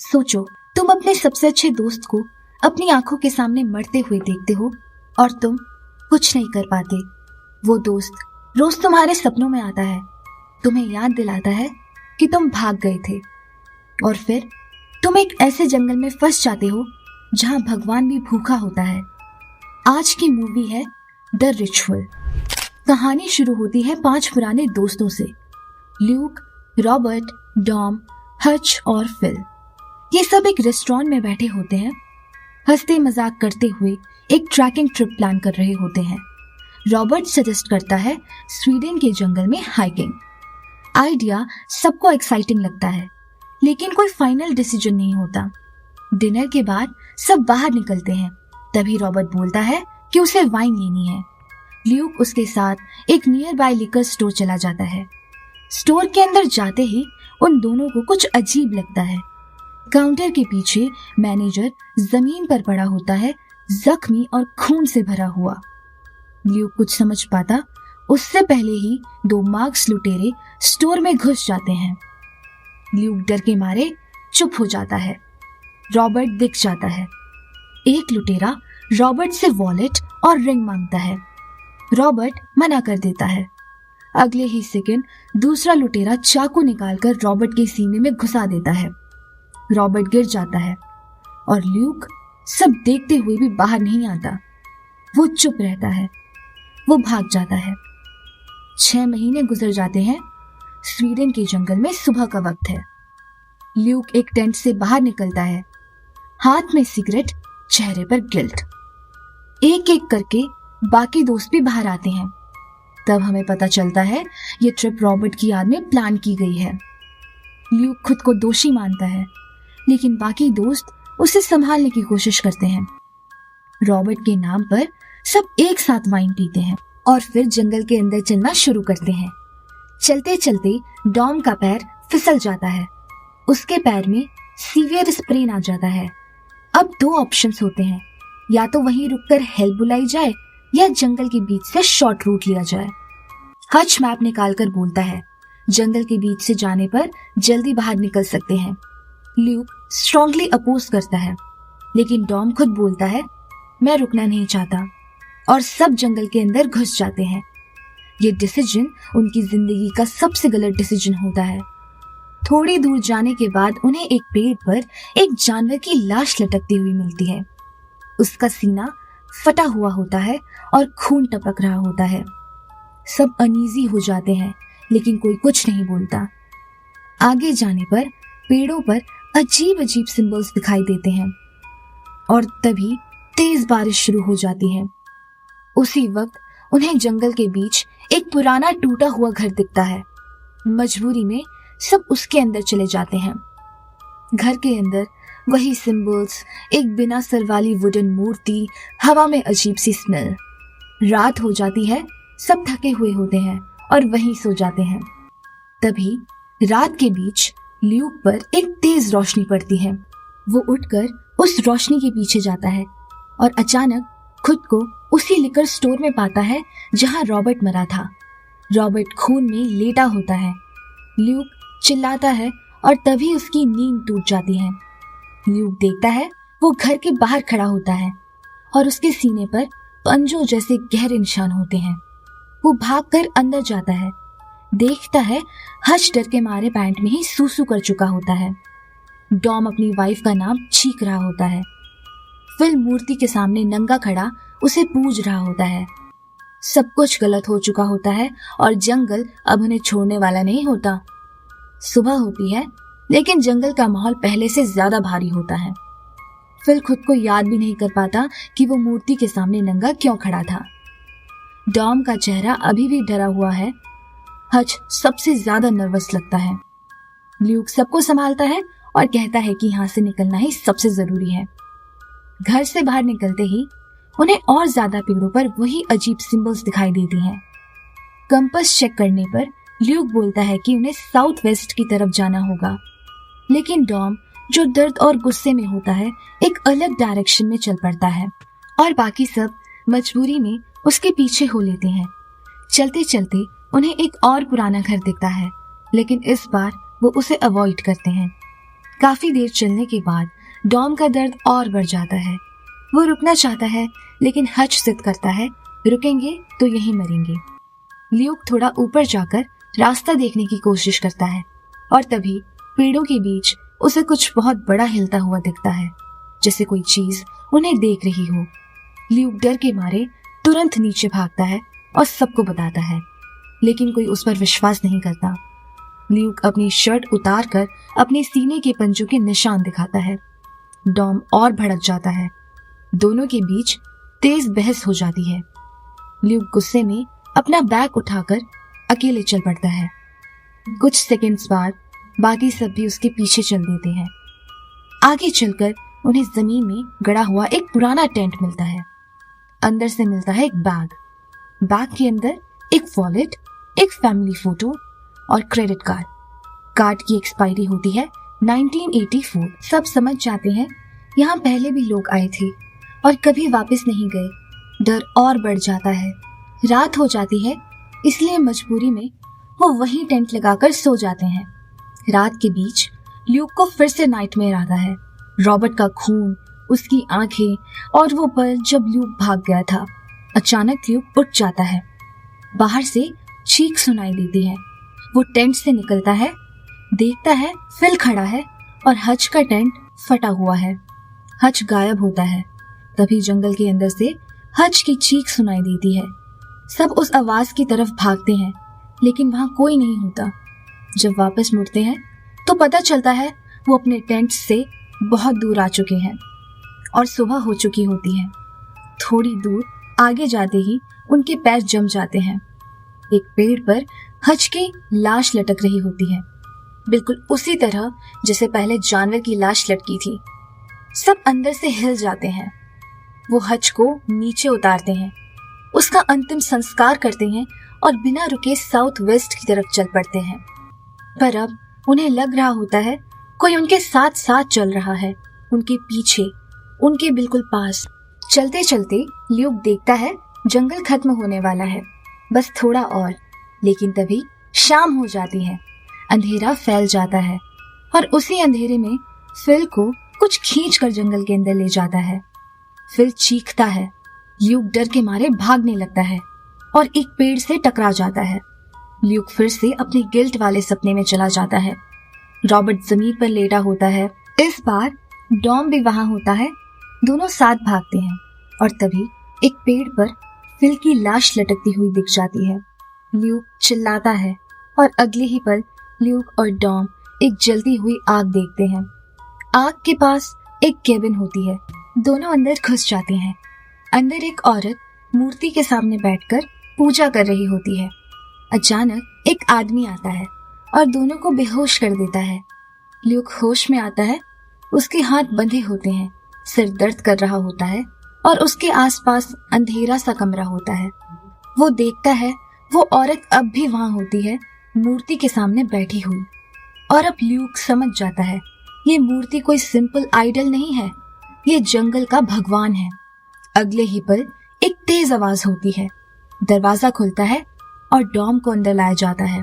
सोचो, तुम अपने सबसे अच्छे दोस्त को अपनी आंखों के सामने मरते हुए देखते हो और तुम कुछ नहीं कर पाते। वो दोस्त रोज तुम्हारे सपनों में आता है, तुम्हें याद दिलाता है कि तुम भाग गए थे और फिर तुम एक ऐसे जंगल में फंस जाते हो जहां भगवान भी भूखा होता है। आज की मूवी है द रिचुअल। कहानी शुरू होती है 5 पुराने दोस्तों से, ल्यूक, रॉबर्ट, डॉम, हच और फिल। ये सब एक रेस्टोरेंट में बैठे होते हैं, हंसते मजाक करते हुए एक ट्रैकिंग ट्रिप प्लान कर रहे होते हैं। रॉबर्ट सजेस्ट करता है स्वीडन के जंगल में हाइकिंग। आइडिया सबको एक्साइटिंग लगता है, लेकिन कोई फाइनल डिसीजन नहीं होता। डिनर के बाद सब बाहर निकलते हैं, तभी रॉबर्ट बोलता है कि उसे वाइन लेनी है। ल्यूक उसके साथ एक नियर बाय लिकर स्टोर चला जाता है। स्टोर के अंदर जाते ही उन दोनों को कुछ अजीब लगता है। काउंटर के पीछे मैनेजर जमीन पर पड़ा होता है, जख्मी और खून से भरा हुआ। ल्यूक कुछ समझ पाता उससे पहले ही 2 मार्क्स लुटेरे स्टोर में घुस जाते हैं। ल्यूक डर के मारे चुप हो जाता है। रॉबर्ट दिख जाता है। एक लुटेरा रॉबर्ट से वॉलेट और रिंग मांगता है। रॉबर्ट मना कर देता है। अगले ही सेकंड दूसरा लुटेरा चाकू निकालकर रॉबर्ट के सीने में घुसा देता है। रॉबर्ट गिर जाता है और ल्यूक सब देखते हुए भी बाहर नहीं आता। वो चुप रहता है। वो भाग जाता है। 6 महीने गुजर जाते हैं। स्वीडन के जंगल में सुबह का वक्त है। ल्यूक एक टेंट से बाहर निकलता है, हाथ में सिगरेट, चेहरे पर गिल्ट। एक एक करके बाकी दोस्त भी बाहर आते हैं। तब हमें पता चलता है ये ट्रिप रॉबर्ट की याद में प्लान की गई है। ल्यूक खुद को दोषी मानता है, लेकिन बाकी दोस्त उसे संभालने की कोशिश करते हैं। रॉबर्ट के नाम पर सब एक साथ वाइन पीते हैं और फिर जंगल के अंदर चलना शुरू करते हैं। चलते चलते डॉम का पैर फिसल जाता है। उसके पैर में सीवियर स्प्रेन आ जाता है। अब 2 ऑप्शंस होते हैं, या तो वहीं रुककर हेल्प बुलाई जाए या जंगल के बीच से शॉर्ट रूट लिया जाए। हच मैप निकालकर बोलता है जंगल के बीच से जाने पर जल्दी बाहर निकल सकते हैं। ल्यूक स्ट्रांगली अपोज करता है, लेकिन डॉम खुद बोलता है मैं रुकना नहीं चाहता, और सब जंगल के अंदर घुस जाते हैं। ये डिसीजन उनकी जिंदगी का सबसे गलत डिसीजन होता है। थोड़ी दूर जाने के बाद उन्हें एक पेड़ पर एक जानवर की लाश लटकती हुई मिलती है। उसका सीना फटा हुआ होता है और खून टपक रहा होता है। सब अनईजी हो जाते हैं, लेकिन कोई कुछ नहीं बोलता। आगे जाने पर पेड़ों पर अजीब अजीब सिंबल्स दिखाई देते हैं और तभी तेज बारिश शुरू हो जाती है। उसी वक्त उन्हें जंगल के बीच एक पुराना टूटा हुआ घर दिखता है। मजबूरी में सब उसके अंदर चले जाते हैं। घर के अंदर वही सिंबल्स, एक बिना सर वाली वुडन मूर्ति, हवा में अजीब सी स्मेल। रात हो जाती है, सब थके हुए होते हैं और वहीं सो जाते हैं। तभी रात के बीच ल्यूक पर एक तेज रोशनी पड़ती है। वो उठकर उस रोशनी के पीछे जाता है और अचानक खुद को उसी लिकर स्टोर में पाता है जहां रॉबर्ट मरा था। रॉबर्ट खून में लेटा होता है। ल्यूक चिल्लाता है और तभी उसकी नींद टूट जाती है। ल्यूक देखता है वो घर के बाहर खड़ा होता है और उसके सीने पर पंजों जैसे गहरे निशान होते हैं। वो भागकर अंदर जाता है, देखता है हच डर के मारे पैंट में ही सूसू कर चुका होता है। डॉम अपनी वाइफ का नाम छींक रहा होता है। फिल मूर्ति के सामने नंगा खड़ा उसे पूज रहा होता है। सब कुछ गलत हो चुका होता है और जंगल अब उन्हें छोड़ने वाला नहीं होता। सुबह होती है, लेकिन जंगल का माहौल पहले से ज्यादा भारी होता है। फिल खुद को याद भी नहीं कर पाता कि वो मूर्ति के सामने नंगा क्यों खड़ा था। डॉम का चेहरा अभी भी डरा हुआ है। हच सबसे ज्यादा नर्वस लगता है। ल्यूक सबको संभालता है और कहता है कि यहाँ से निकलना ही सबसे जरूरी है। घर से बाहर निकलते ही उन्हें और ज्यादा पेड़ों पर वही अजीब सिंबल्स दिखाई देती हैं। कंपास चेक करने पर ल्यूक बोलता है कि उन्हें साउथ वेस्ट की तरफ जाना होगा, लेकिन डॉम जो दर्द और गुस्से में होता है एक अलग डायरेक्शन में चल पड़ता है और बाकी सब मजबूरी में उसके पीछे हो लेते हैं। चलते चलते उन्हें एक और पुराना घर दिखता है, लेकिन इस बार वो उसे अवॉइड करते हैं। काफी देर चलने के बाद डॉम का दर्द और बढ़ जाता है। वो रुकना चाहता है लेकिन हच जिद करता है, रुकेंगे तो यहीं मरेंगे। ल्यूक थोड़ा ऊपर जाकर रास्ता देखने की कोशिश करता है और तभी पेड़ों के बीच उसे कुछ बहुत बड़ा हिलता हुआ दिखता है, जैसे कोई चीज उन्हें देख रही हो। ल्यूक डर के मारे तुरंत नीचे भागता है और सबको बताता है, लेकिन कोई उस पर विश्वास नहीं करता। ल्यूक अपनी शर्ट उतार कर अपने सीने के पंजों के निशान दिखाता है। डॉम और भड़क जाता है। दोनों के बीच तेज बहस हो जाती है। ल्यूक गुस्से में अपना बैग उठाकर अकेले चल पड़ता है। कुछ सेकंड्स बाद बाकी सब भी उसके पीछे चल देते हैं। आगे चलकर उन्हें जमीन में गड़ा हुआ एक पुराना टेंट मिलता है। अंदर से मिलता है एक बैग। बैग के अंदर एक वॉलेट, एक फैमिली फोटो और क्रेडिट कार्ड। कार्ड की एक्सपायरी होती है 1984। सब समझ जाते हैं यहाँ पहले भी लोग आए थे और कभी वापस नहीं गए। डर और बढ़ जाता है। रात हो जाती है, इसलिए मजबूरी में वो वहीं टेंट लगाकर सो जाते हैं। रात के बीच ल्यूक को फिर से नाइटमेयर आता है। रॉबर्ट का खून, उसकी आंखें और वो पल जब ल्यूक भाग गया था। अचानक ल्यूक उठ जाता है। बाहर से चीख सुनाई देती है। वो टेंट से निकलता है, देखता है फिल खड़ा है और हच का टेंट फटा हुआ है। हच गायब होता है। तभी जंगल के अंदर से हच की चीख सुनाई देती है। सब उस आवाज की तरफ भागते हैं, लेकिन वहां कोई नहीं होता। जब वापस मुड़ते हैं तो पता चलता है वो अपने टेंट से बहुत दूर आ चुके हैं और सुबह हो चुकी होती है। थोड़ी दूर आगे जाते ही उनके पैर जम जाते हैं। एक पेड़ पर हच की लाश लटक रही होती है, बिल्कुल उसी तरह जैसे पहले जानवर की लाश लटकी थी। सब अंदर से हिल जाते हैं। वो हच को नीचे उतारते हैं, उसका अंतिम संस्कार करते हैं और बिना रुके साउथ वेस्ट की तरफ चल पड़ते हैं। पर अब उन्हें लग रहा होता है कोई उनके साथ साथ चल रहा है, उनके पीछे, उनके बिल्कुल पास। चलते चलते ल्यूक देखता है जंगल खत्म होने वाला है, बस थोड़ा और। लेकिन तभी शाम हो जाती है, अंधेरा फैल जाता है और उसी अंधेरे में फिल को कुछ खींच कर जंगल के अंदर ले जाता है। फिल चीखता है। ल्यूक डर के मारे भागने लगता है और एक पेड़ से टकरा जाता है। ल्यूक फिर से अपने गिल्ट वाले सपने में चला जाता है। रॉबर्ट जमीन पर लेटा होता है। इस बार डॉम भी वहां होता है। दोनों साथ भागते हैं और तभी एक पेड़ पर फिल की लाश लटकती हुई दिख जाती है। ल्यूक चिल्लाता है और अगले ही पल ल्यूक और डॉम एक जलती हुई आग देखते हैं। आग के पास एक केबिन होती है। दोनों अंदर घुस जाते हैं। अंदर एक औरत मूर्ति के सामने बैठकर पूजा कर रही होती है। अचानक एक आदमी आता है और दोनों को बेहोश कर देता है। ल्यूक होश में आता है। उसके हाथ बंधे होते हैं, सिर दर्द कर रहा होता है और उसके आसपास अंधेरा सा कमरा होता है। वो देखता है वो औरत अब भी वहां होती है, मूर्ति के सामने बैठी हुई। और अब ल्यूक समझ जाता है ये मूर्ति कोई सिंपल आइडल नहीं है, ये जंगल का भगवान है। अगले ही पल एक तेज आवाज होती है। दरवाजा खुलता है और डॉम को अंदर लाया जाता है।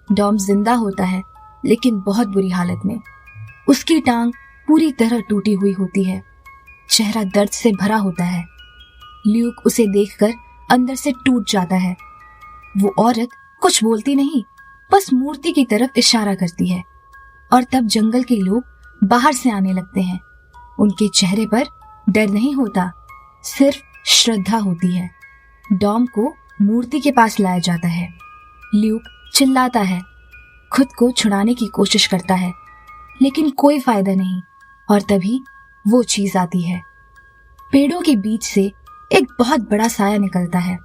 डॉम जिंदा होता है, लेकिन बहुत बुरी हालत में। उसकी टांग पूरी तरह टूटी हुई होती है। चेहरा दर्द से भरा होता है। ल्यूक उसे देखकर अंदर से टूट जाता है। वो औरत कुछ बोलती नहीं, बस मूर्ति की तरफ इशारा करती है और तब जंगल के लोग बाहर से आने लगते हैं। उनके चेहरे पर डर नहीं होता, सिर्फ श्रद्धा होती है। डॉम को मूर्ति के पास लाया जाता है। ल्यूक चिल्लाता है, खुद को छुड़ाने की कोशिश करता है, लेकिन कोई फायदा नहीं। और तभी वो चीज आती है। पेड़ों के बीच से एक बहुत बड़ा साया निकलता है।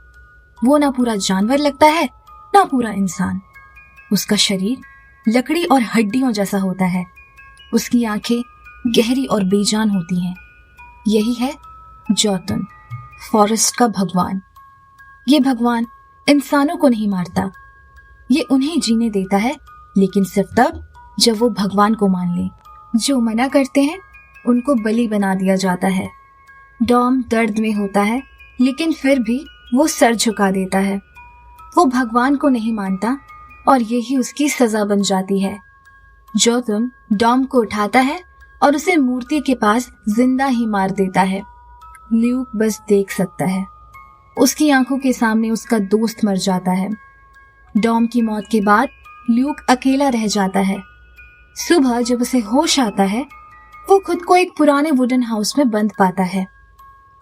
वो ना पूरा जानवर लगता है, ना पूरा इंसान। उसका शरीर लकड़ी और हड्डियों जैसा होता है। उसकी आंखें गहरी और बेजान होती हैं। यही है जॉतुन, फॉरेस्ट का भगवान। ये भगवान इंसानों को नहीं मारता, ये उन्हें जीने देता है, लेकिन सिर्फ तब जब वो भगवान को मान ले। जो मना करते हैं उनको बलि बना दिया जाता है। डॉम दर्द में होता है, लेकिन फिर भी वो सर झुका देता है। वो भगवान को नहीं मानता और यही उसकी सजा बन जाती है। जोतुन डॉम को उठाता है और उसे मूर्ति के पास जिंदा ही मार देता है। ल्यूक बस देख सकता है। उसकी आंखों के सामने उसका दोस्त मर जाता है। डॉम की मौत के बाद ल्यूक अकेला रह जाता है। सुबह जब उसे होश आता है, वो खुद को एक पुराने वुडन हाउस में बंद पाता है।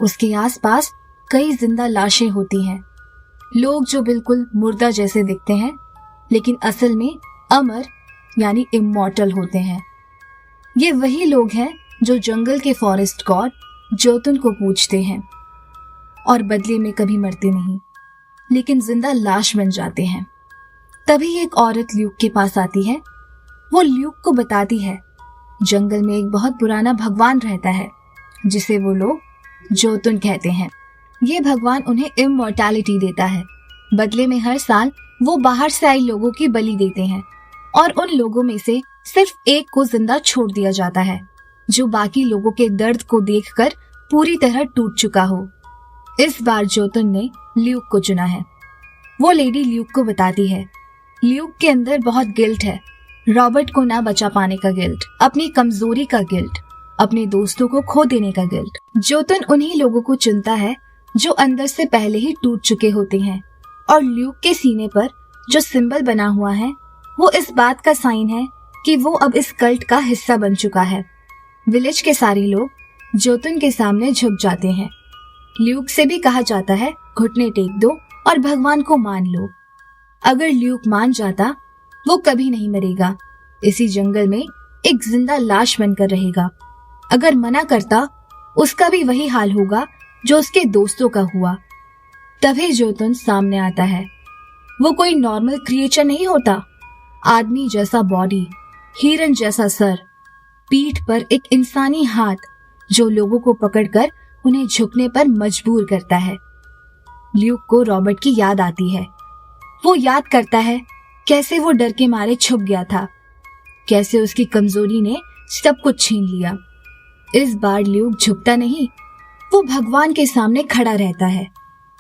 उसके आसपास कई जिंदा लाशें होती हैं। लोग जो बिल्कुल मुर्दा जैसे दिखते हैं, लेकिन असल में अमर यानी इमॉर्टल होते हैं। ये वही लोग हैं जो जंगल के फॉरेस्ट गॉड जोतुन को पूजते हैं और बदले में कभी मरते नहीं, लेकिन जिंदा लाश बन जाते हैं। तभी एक औरत ल्यूक के पास आती है। वो ल्यूक को बताती है जंगल में एक बहुत पुराना भगवान रहता है जिसे वो लोग जोतुन कहते हैं। ये भगवान उन्हें इमॉर्टैलिटी देता है। बदले में हर साल वो बाहर से आए लोगों की बलि देते हैं और उन लोगों में से सिर्फ एक को जिंदा छोड़ दिया जाता है जो बाकी लोगों के दर्द को देखकर पूरी तरह टूट चुका हो। इस बार जोतुन ने ल्यूक को चुना है। वो लेडी ल्यूक को बताती है ल्यूक के अंदर बहुत गिल्ट है। रॉबर्ट को ना बचा पाने का गिल्ट, अपनी कमजोरी का गिल्ट, अपने दोस्तों को खो देने का गिल्ट। जोतुन उन्हीं लोगों को चुनता है जो अंदर से पहले ही टूट चुके होते हैं और ल्यूक के सीने पर जो सिंबल बना हुआ है वो इस बात का साइन है कि वो अब इस कल्ट का हिस्सा बन चुका है। विलेज के सारे लोग जोतुन के सामने झुक जाते हैं। ल्यूक से भी कहा जाता है घुटने टेक दो और भगवान को मान लो। अगर ल्यूक मान जाता वो कभी नहीं मरेगा, इसी जंगल में एक जिंदा लाश बनकर रहेगा। अगर मना करता उसका भी वही हाल होगा जो उसके दोस्तों का हुआ। तभी जोतुन सामने आता है। वो कोई नॉर्मल क्रिएचर नहीं होता। आदमी जैसा बॉडी, हिरन जैसा सर, पीठ पर एक इंसानी हाथ जो लोगों को पकड़कर उन्हें झुकने पर मजबूर करता है। ल्यूक को रॉबर्ट की याद आती है। वो याद करता है कैसे वो डर के मारे छुप गया था, कैसे उसकी कमजोरी ने सब कुछ छीन लिया। इस बार ल्यूक झुकता नहीं, वो भगवान के सामने खड़ा रहता है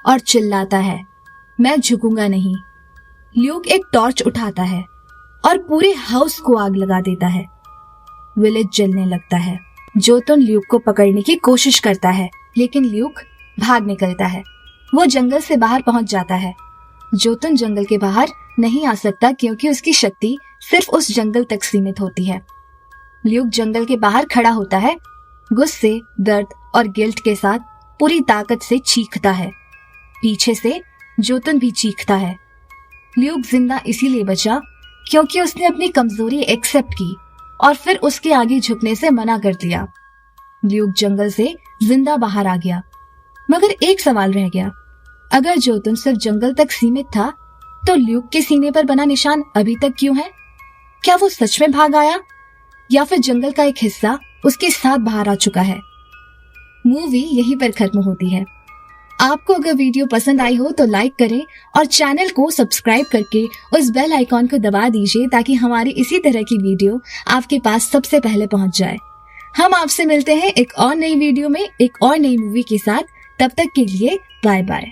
और चिल्लाता है मैं झुकूंगा नहीं। ल्यूक एक टॉर्च उठाता है और पूरे हाउस को आग लगा देता है। विलेज जलने लगता है। जोतुन ल्यूक को पकड़ने की कोशिश करता है, लेकिन ल्यूक भाग निकलता है। वो जंगल से बाहर पहुंच जाता है। जोतुन जंगल के बाहर नहीं आ सकता क्योंकि उसकी शक्ति सिर्फ उस जंगल तक सीमित होती है। ल्यूक जंगल के बाहर खड़ा होता है, गुस्से, दर्द और गिल्ट के साथ पूरी ताकत से चीखता है। पीछे से जोतुन भी चीखता है। ल्यूक जिंदा इसीलिए बचा क्योंकि उसने अपनी कमजोरी एक्सेप्ट की और फिर उसके आगे झुकने से मना कर दिया। ल्यूक जंगल से जिंदा बाहर आ गया, मगर एक सवाल रह गया। अगर जोतुन सिर्फ जंगल तक सीमित था तो ल्यूक के सीने पर बना निशान अभी तक क्यों है? क्या वो सच में भाग आया या फिर जंगल का एक हिस्सा उसके साथ बाहर आ चुका है? मूवी यहीं पर खत्म होती है। आपको अगर वीडियो पसंद आई हो तो लाइक करें और चैनल को सब्सक्राइब करके उस बेल आइकॉन को दबा दीजिए ताकि हमारी इसी तरह की वीडियो आपके पास सबसे पहले पहुंच जाए। हम आपसे मिलते हैं एक और नई वीडियो में एक और नई मूवी के साथ। तब तक के लिए बाय बाय।